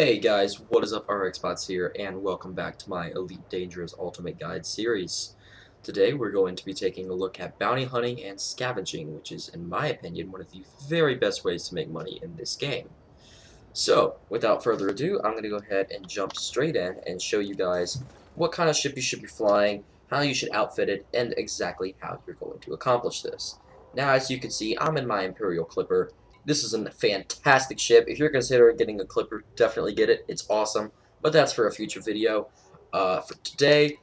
Hey guys, what is up? RxBots here, and welcome back to my Elite Dangerous Ultimate Guide series. Today we're going to be taking a look at bounty hunting and scavenging, which is, in my opinion, one of the very best ways to make money in this game. So, without further ado, I'm going to go ahead and jump straight in and show you guys what kind of ship you should be flying, how you should outfit it, and exactly how you're going to accomplish this. Now, as you can see, I'm in my Imperial Clipper. This is a fantastic ship. If you're considering getting a Clipper, definitely get it. It's awesome, but that's for a future video. For today,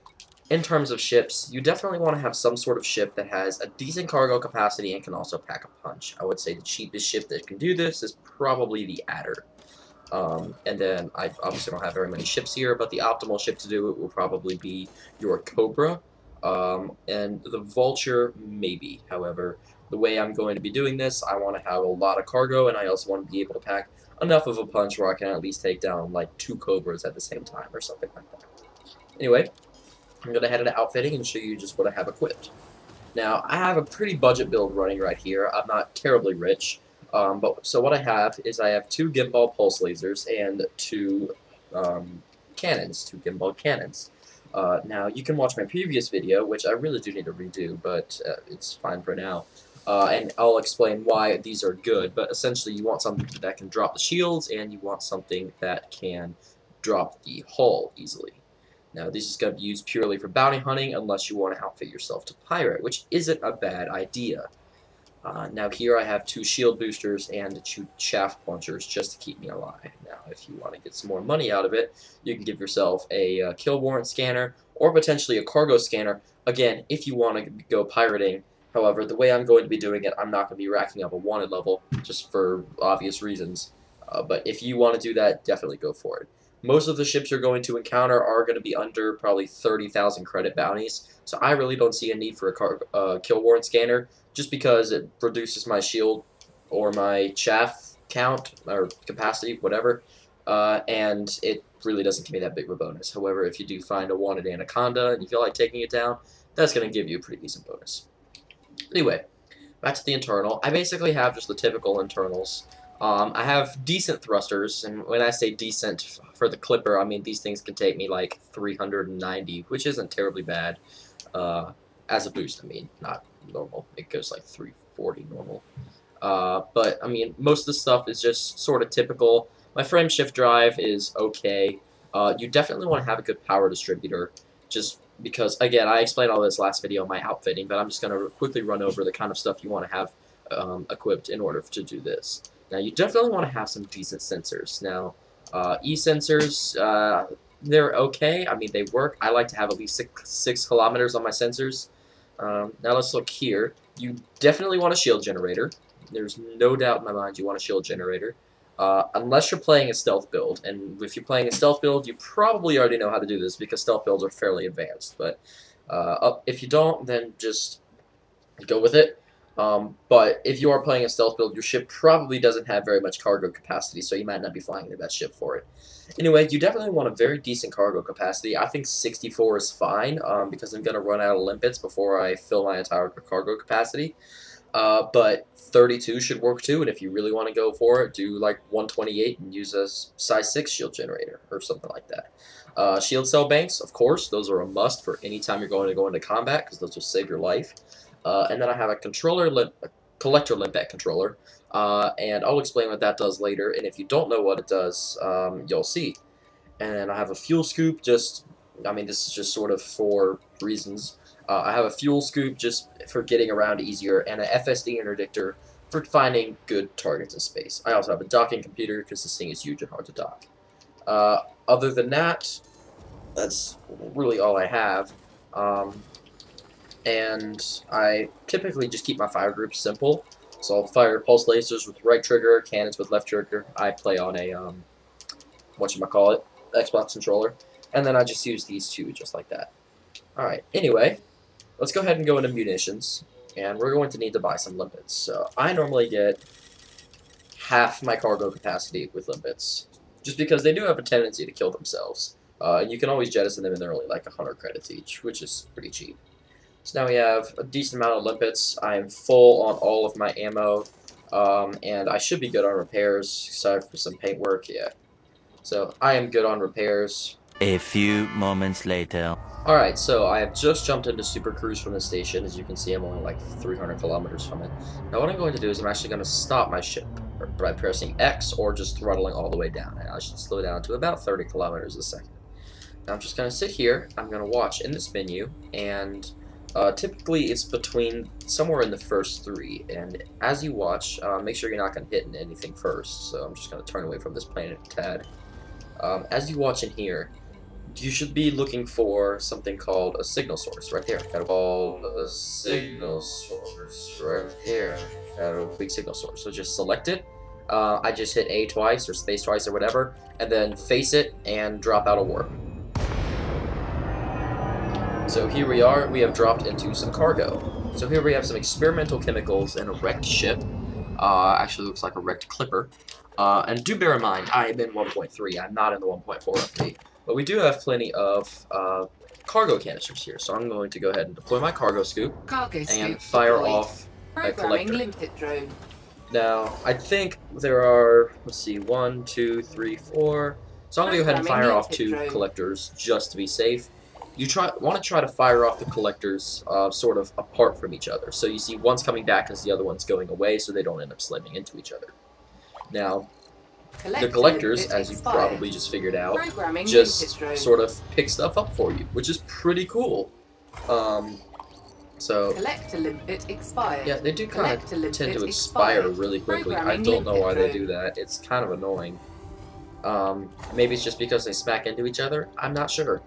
in terms of ships, you definitely want to have some sort of ship that has a decent cargo capacity and can also pack a punch. I would say the cheapest ship that can do this is probably the Adder. And then I obviously don't have very many ships here, but the optimal ship to do it will probably be your Cobra, and the Vulture maybe. However, the way I'm going to be doing this, I want to have a lot of cargo, and I also want to be able to pack enough of a punch where I can at least take down like 2 Cobras at the same time or something like that. Anyway, I'm going to head into outfitting and show you just what I have equipped. Now, I have a pretty budget build running right here. I'm not terribly rich. So what I have is I have 2 gimbal pulse lasers and 2 cannons, 2 gimbal cannons. Now, you can watch my previous video, which I really do need to redo, but it's fine for now. And I'll explain why these are good, but essentially you want something that can drop the shields, and you want something that can drop the hull easily. Now, this is going to be used purely for bounty hunting unless you want to outfit yourself to pirate, which isn't a bad idea. Now here I have 2 shield boosters and 2 chaff punchers just to keep me alive. Now if you want to get some more money out of it, you can give yourself a kill warrant scanner or potentially a cargo scanner, again, if you want to go pirating. However, the way I'm going to be doing it, I'm not going to be racking up a wanted level just for obvious reasons. But if you want to do that, definitely go for it. Most of the ships you're going to encounter are going to be under probably 30,000 credit bounties, so I really don't see a need for a kill warrant scanner, just because it reduces my shield or my chaff count or capacity, whatever, and it really doesn't give me that big of a bonus. However, if you do find a wanted anaconda and you feel like taking it down, that's going to give you a pretty decent bonus. Anyway, back to the internal. I basically have just the typical internals. I have decent thrusters, and when I say decent for the Clipper, I mean these things can take me like 390, which isn't terribly bad. As a boost, I mean, not normal. It goes like 340 normal. But, I mean, most of the stuff is just sort of typical. My frame shift drive is okay. You definitely want to have a good power distributor, just because, again, I explained all this last video in my outfitting, but I'm just going to quickly run over the kind of stuff you want to have equipped in order to do this. Now, you definitely want to have some decent sensors. Now, E-sensors, they're okay. I mean, they work. I like to have at least 6 kilometers on my sensors. Now let's look here. You definitely want a shield generator. There's no doubt in my mind you want a shield generator. Unless you're playing a stealth build. And if you're playing a stealth build, you probably already know how to do this because stealth builds are fairly advanced. But if you don't, then just go with it. But if you are playing a stealth build, your ship probably doesn't have very much cargo capacity, so you might not be flying the best ship for it. Anyway, you definitely want a very decent cargo capacity. I think 64 is fine, because I'm going to run out of limpets before I fill my entire cargo capacity. But 32 should work too, and if you really want to go for it, do like 128 and use a size 6 shield generator or something like that. Shield cell banks, of course, those are a must for any time you're going to go into combat, because those will save your life. And then I have a collector limpet controller, and I'll explain what that does later, and if you don't know what it does, you'll see. And I have a fuel scoop, I mean, this is just sort of for reasons. I have a fuel scoop just for getting around easier, and an FSD interdictor for finding good targets in space. I also have a docking computer, because this thing is huge and hard to dock. Other than that, that's really all I have. And I typically just keep my fire groups simple. So I'll fire pulse lasers with right trigger, cannons with left trigger. I play on a, whatchamacallit, Xbox controller. And then I just use these 2 just like that. Alright, anyway, let's go ahead and go into munitions. And we're going to need to buy some limpets. So I normally get half my cargo capacity with limpets, just because they do have a tendency to kill themselves. And you can always jettison them, and they're only like 100 credits each, which is pretty cheap. So now we have a decent amount of limpets. I am full on all of my ammo, and I should be good on repairs, except for some paint work, yeah. So I am good on repairs. A few moments later. Alright, so I have just jumped into Super Cruise from the station. As you can see, I'm only like 300 kilometers from it. Now what I'm going to do is I'm actually going to stop my ship by pressing X or just throttling all the way down. And I should slow down to about 30 kilometers a second. Now I'm just going to sit here. I'm going to watch in this menu, and typically it's between somewhere in the first three. And as you watch, make sure you're not going to hit anything first. So I'm just going to turn away from this planet a tad. As you watch in here, you should be looking for something called a signal source right there. Got a signal source right here. Got a weak signal source. So just select it. I just hit A twice or space twice or whatever, and then face it and drop out a warp. So here we are. We have dropped into some cargo. So here we have some experimental chemicals and a wrecked ship. Actually looks like a wrecked clipper. And do bear in mind, I am in 1.3. I'm not in the 1.4 update. But we do have plenty of cargo canisters here, so I'm going to go ahead and deploy my cargo scoop and fire off a collector. Now, I think there are, let's see, 1, 2, 3, 4. So I'm going to go ahead and fire off 2 collectors just to be safe. You want to try to fire off the collectors sort of apart from each other. So you see one's coming back as the other one's going away, so they don't end up slamming into each other. Now, the collectors, as you probably just figured out, just sort of pick stuff up for you, which is pretty cool. So, yeah, they do kind of tend to expire really quickly. I don't know why they do that. It's kind of annoying. Maybe it's just because they smack into each other. I'm not sure.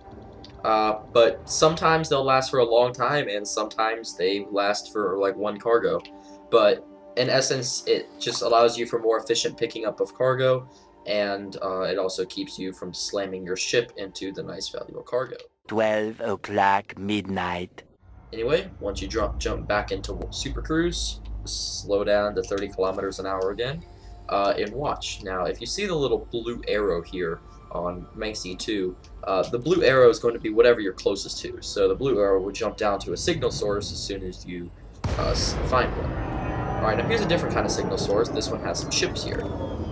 But sometimes they'll last for a long time, and sometimes they last for like one cargo. But in essence, it just allows you for more efficient picking up of cargo, and it also keeps you from slamming your ship into the nice valuable cargo. 12 o'clock midnight. Anyway, once you jump back into Super Cruise, slow down to 30 kilometers an hour again, and watch. Now, if you see the little blue arrow here on Manxie 2, the blue arrow is going to be whatever you're closest to. So the blue arrow will jump down to a signal source as soon as you find one. Alright, now here's a different kind of signal source. This one has some ships here.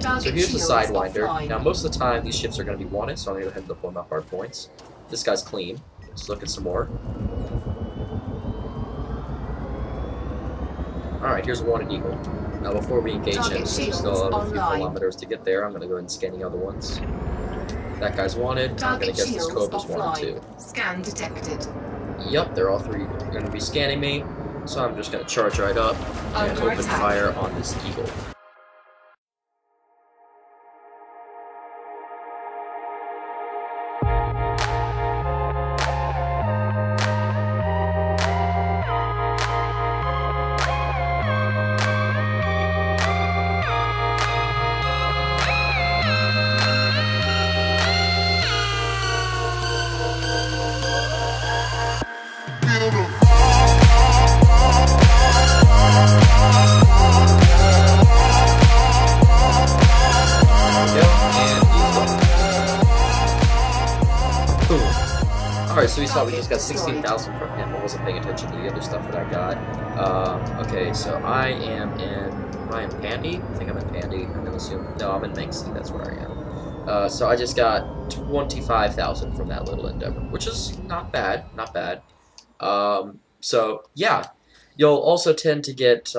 So here's the Sidewinder. Now most of the time these ships are going to be wanted, so I'm going to go ahead and deploy my hard points. This guy's clean. Let's look at some more. Alright, here's a wanted eagle. Now before we engage him, we still have a few kilometers to get there. I'm going to go ahead and scan the other ones. That guy's wanted. I'm going to guess this Cobra's wanted too. Scan detected. Yep, they're all three going to be scanning me. So I'm just going to charge right up and open fire on this eagle. Alright, so we saw we just got 16,000 from him. I wasn't paying attention to the other stuff that I got. Okay, so I am in Pandy? I think I'm in Pandy, I'm gonna assume. No, I'm in Manxie, that's where I am. So I just got 25,000 from that little endeavor, which is not bad, not bad. So yeah, you'll also tend to get,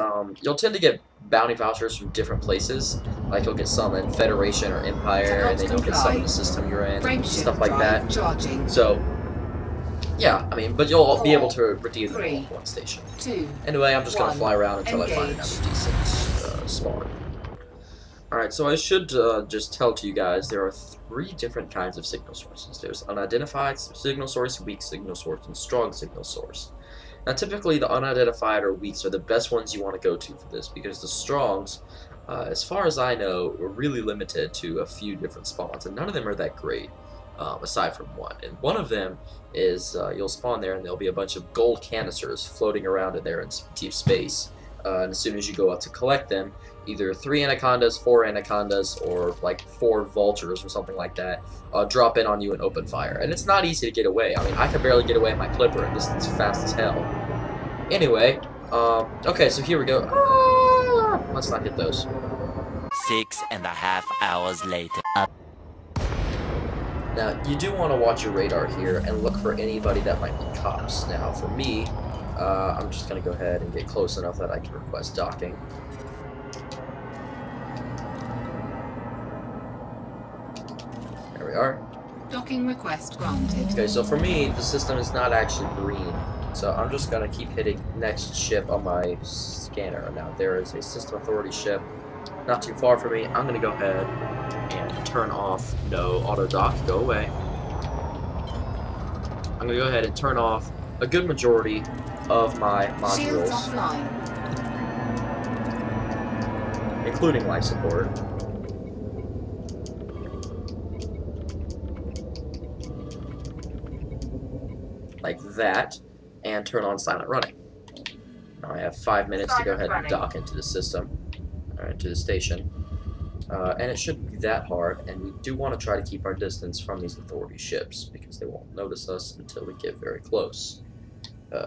bounty vouchers from different places. Like you'll get some in Federation or Empire, and then you'll get some in the system you're in, and stuff like that. So, yeah, I mean, but you'll be able to redeem them all in one station. Anyway, I'm just going to fly around until I find another decent spawn. Alright, so I should just tell to you guys, there are 3 different kinds of signal sources. There's unidentified signal source, weak signal source, and strong signal source. Now typically the unidentified or weaks are the best ones you want to go to for this, because the strongs, as far as I know, are really limited to a few different spawns, and none of them are that great, aside from one. And one of them is, you'll spawn there and there'll be a bunch of gold canisters floating around in there in deep space. And as soon as you go out to collect them, either 3 anacondas, 4 anacondas, or like 4 vultures or something like that, drop in on you and open fire. And it's not easy to get away. I mean, I could barely get away in my clipper, and this is fast as hell. Anyway, okay, so here we go. Let's not hit those. 6.5 hours later. Now, you do want to watch your radar here and look for anybody that might be cops. Now, for me, I'm just going to go ahead and get close enough that I can request docking. There we are. Docking request granted. Okay, so for me, the system is not actually green. So I'm just going to keep hitting next ship on my scanner. Now, there is a system authority ship not too far from me. I'm going to go ahead and turn off no auto dock. Go away. I'm going to go ahead and turn off a good majority of my Shields modules, offline. including life support. Like that, and turn on silent running. Now I have 5 minutes to go ahead and dock into the system, or into the station. And it shouldn't be that hard, and we do want to try to keep our distance from these authority ships, because they won't notice us until we get very close.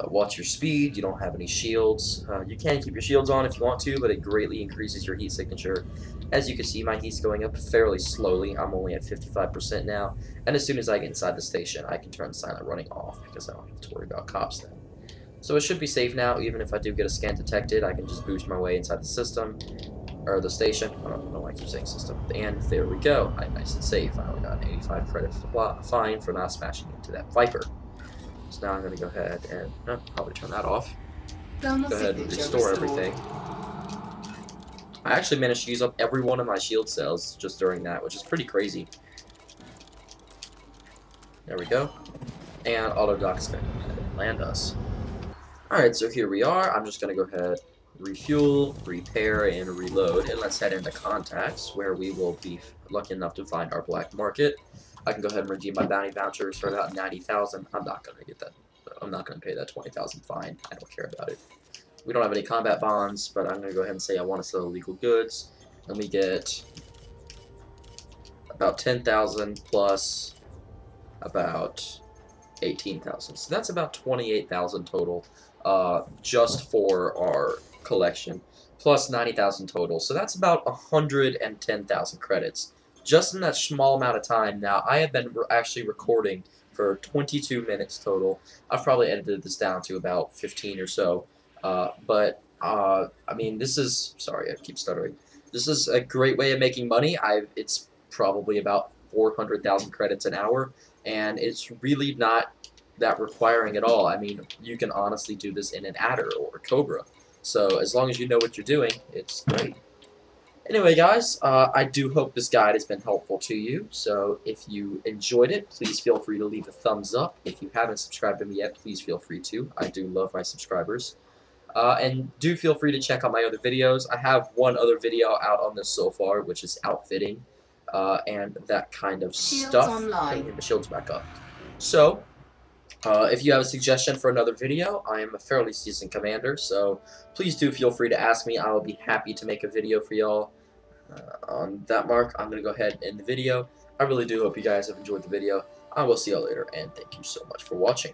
Watch your speed. You don't have any shields. You can keep your shields on if you want to, but it greatly increases your heat signature. As you can see, my heat's going up fairly slowly. I'm only at 55% now, and as soon as I get inside the station, I can turn silent running off, because I don't have to worry about cops then. So it should be safe now. Even if I do get a scan detected, I can just boost my way inside the system, or the station. I don't know why I keep saying system. And there we go. I'm nice and safe. I only got an 85 credit fine for not smashing into that Viper. So now I'm going to go ahead and probably turn that off. Go ahead and restore everything. I actually managed to use up every one of my shield cells just during that, which is pretty crazy. There we go. And auto dock's going to go ahead and land us. Alright, so here we are. I'm just going to go ahead, refuel, repair, and reload. And let's head into contacts, where we will be lucky enough to find our black market. I can go ahead and redeem my bounty vouchers for about 90,000. I'm not going to get that. I'm not going to pay that 20,000 fine. I don't care about it. We don't have any combat bonds, but I'm going to go ahead and say I want to sell illegal goods. Let me get about 10,000 plus about 18,000. So that's about 28,000 total, just for our collection, plus 90,000 total. So that's about 110,000 credits. Just in that small amount of time. Now, I have been actually recording for 22 minutes total. I've probably edited this down to about 15 or so. I mean, this is... Sorry, I keep stuttering. This is a great way of making money. It's probably about 400,000 credits an hour, and it's really not that requiring at all. I mean, you can honestly do this in an Adder or a Cobra. So, as long as you know what you're doing, it's great. Anyway, guys, I do hope this guide has been helpful to you. So if you enjoyed it, please feel free to leave a thumbs up. If you haven't subscribed to me yet, please feel free to. I do love my subscribers. And do feel free to check out my other videos. I have one other video out on this so far, which is outfitting and that kind of stuff. Let me get the shields back up. So, if you have a suggestion for another video, I am a fairly seasoned commander, so please do feel free to ask me. I will be happy to make a video for y'all. On that mark, I'm going to go ahead and end the video. I really do hope you guys have enjoyed the video. I will see y'all later, and thank you so much for watching.